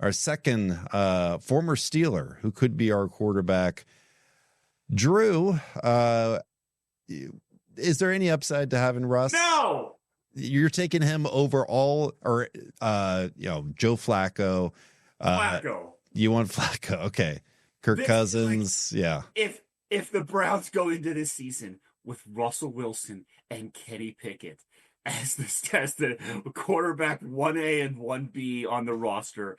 our second former Steeler who could be our quarterback. Drew, is there any upside to having Russ? No. You're taking him over all, or Joe Flacco. Flacco. You want Flacco? Okay. Kirk Cousins. Yeah. If the Browns go into this season with Russell Wilson and Kenny Pickett as the quarterback 1A and 1B on the roster,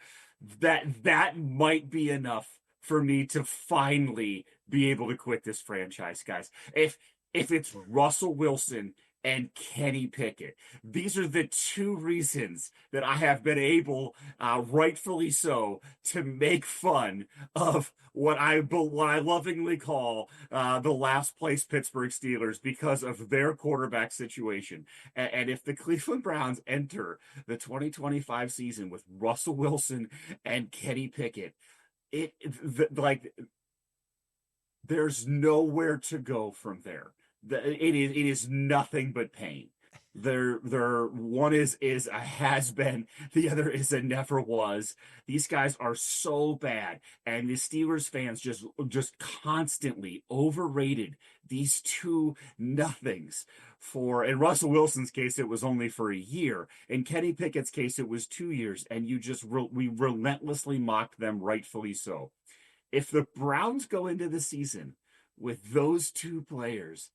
that might be enough for me to finally be able to quit this franchise, guys. If it's Russell Wilson and Kenny Pickett, these are the two reasons that I have been able, rightfully so, to make fun of what I lovingly call the last place Pittsburgh Steelers because of their quarterback situation. And if the Cleveland Browns enter the 2025 season with Russell Wilson and Kenny Pickett, there's nowhere to go from there. It is nothing but pain. Their one is a has been, the other is a never was. These guys are so bad, and the Steelers fans just constantly overrated these two nothings. In Russell Wilson's case, it was only for a year. In Kenny Pickett's case, it was 2 years, and we relentlessly mocked them, rightfully so. If the Browns go into the season with those two players,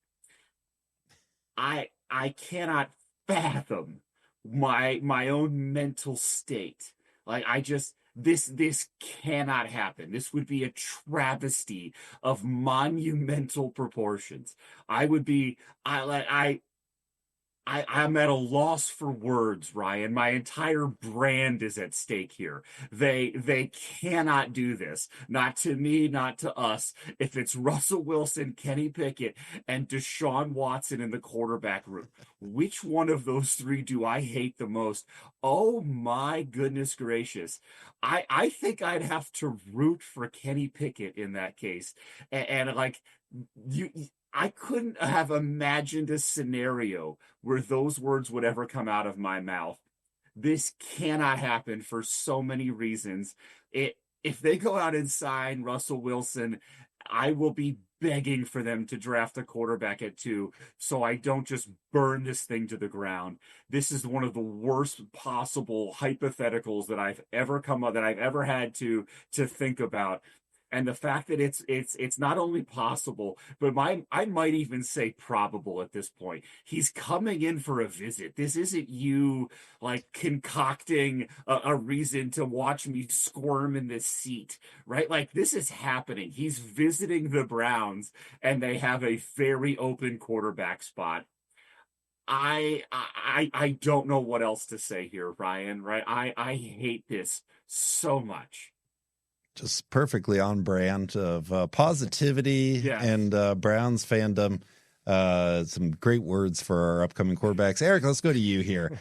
I cannot fathom my own mental state. Like, this cannot happen. This would be a travesty of monumental proportions. I'm at a loss for words, Ryan. My entire brand is at stake here. They cannot do this. Not to me, not to us. If it's Russell Wilson, Kenny Pickett, and Deshaun Watson in the quarterback room, which one of those three do I hate the most? Oh my goodness gracious. I think I'd have to root for Kenny Pickett in that case. And like, I couldn't have imagined a scenario where those words would ever come out of my mouth. This cannot happen for so many reasons. If they go out and sign Russell Wilson, I will be begging for them to draft a quarterback at 2, so I don't just burn this thing to the ground. This is one of the worst possible hypotheticals that I've ever had to think about. And the fact that it's not only possible, but I might even say probable at this point. He's coming in for a visit. This isn't you like concocting a reason to watch me squirm in this seat, right? Like, this is happening. He's visiting the Browns, and they have a very open quarterback spot. I don't know what else to say here, Ryan, right? I hate this so much. Just perfectly on brand of positivity and Browns fandom. Some great words for our upcoming quarterbacks. Eric, let's go to you here.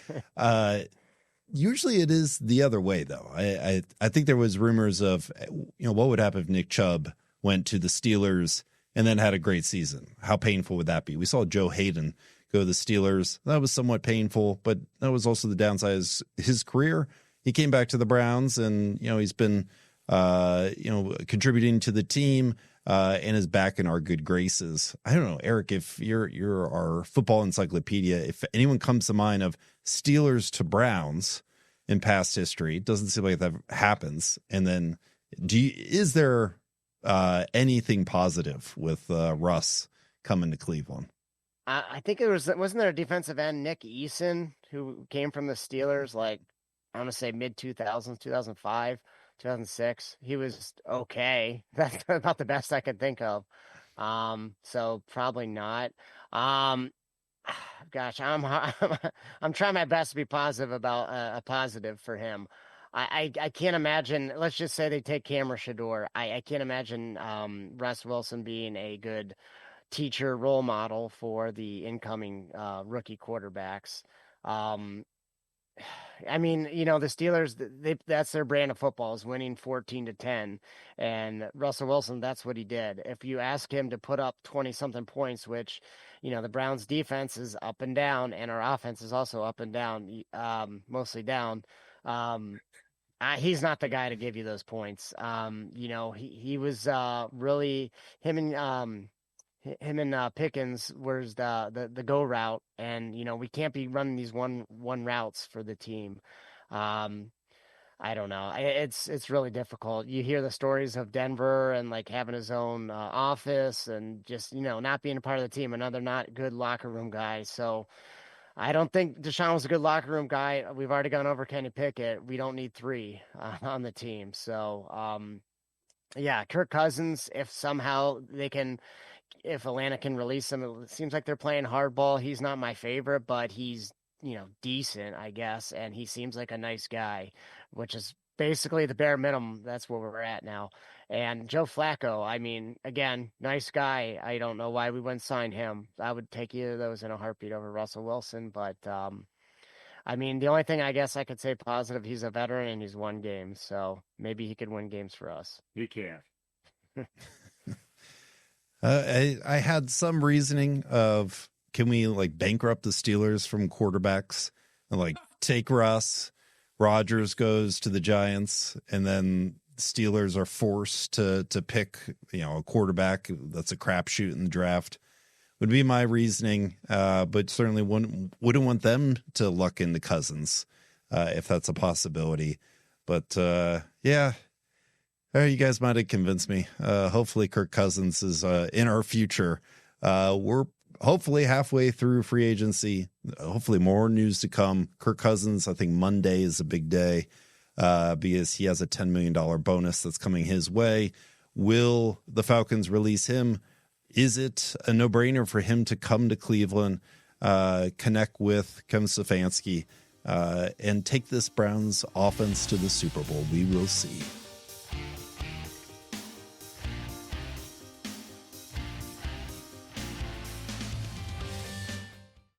Usually it is the other way, though. I think there was rumors of, what would happen if Nick Chubb went to the Steelers and then had a great season? How painful would that be? We saw Joe Hayden go to the Steelers. That was somewhat painful, but that was also the downside of his career. He came back to the Browns, and he's been contributing to the team and is back in our good graces. I don't know, Eric, if you're our football encyclopedia, if anyone comes to mind of Steelers to Browns in past history, it doesn't seem like that happens. And then is there anything positive with Russ coming to Cleveland? I think wasn't there a defensive end, Nick Eason, who came from the Steelers, like, I want to say mid-2000s, 2005. 2006. He was okay. That's about the best I could think of. So probably not. Gosh, I'm trying my best to be positive about a positive for him. I can't imagine. Let's just say they take Cameron Shador. I can't imagine Russ Wilson being a good teacher role model for the incoming rookie quarterbacks. I mean, the Steelers, that's their brand of football, is winning 14-10. And Russell Wilson, that's what he did. If you ask him to put up 20-something points, which, the Browns defense is up and down, and our offense is also up and down, mostly down. He's not the guy to give you those points. He was really him and Pickens was the go route, and we can't be running these one routes for the team. I don't know. It's really difficult. You hear the stories of Denver and like having his own office and just not being a part of the team. Another not good locker room guy. So I don't think Deshaun was a good locker room guy. We've already gone over Kenny Pickett. We don't need three on the team. So yeah, Kirk Cousins. If Atlanta can release him, it seems like they're playing hardball. He's not my favorite, but he's decent, I guess, and he seems like a nice guy, which is basically the bare minimum. That's where we're at now. And Joe Flacco, I mean, again, nice guy. I don't know why we wouldn't sign him. I would take either of those in a heartbeat over Russell Wilson, but I mean, the only thing I guess I could say positive, he's a veteran and he's won games, so maybe he could win games for us. He can. I had some reasoning of, can we like bankrupt the Steelers from quarterbacks and like take Russ, Rodgers goes to the Giants, and then Steelers are forced to pick a quarterback that's a crapshoot in the draft, would be my reasoning. But certainly wouldn't want them to luck into Cousins if that's a possibility. But yeah. You guys might have convinced me. Hopefully Kirk Cousins is in our future. We're hopefully halfway through free agency. Hopefully more news to come. Kirk Cousins, I think Monday is a big day because he has a $10 million bonus that's coming his way. Will the Falcons release him? Is it a no-brainer for him to come to Cleveland, connect with Kevin Stefanski, and take this Browns offense to the Super Bowl? We will see.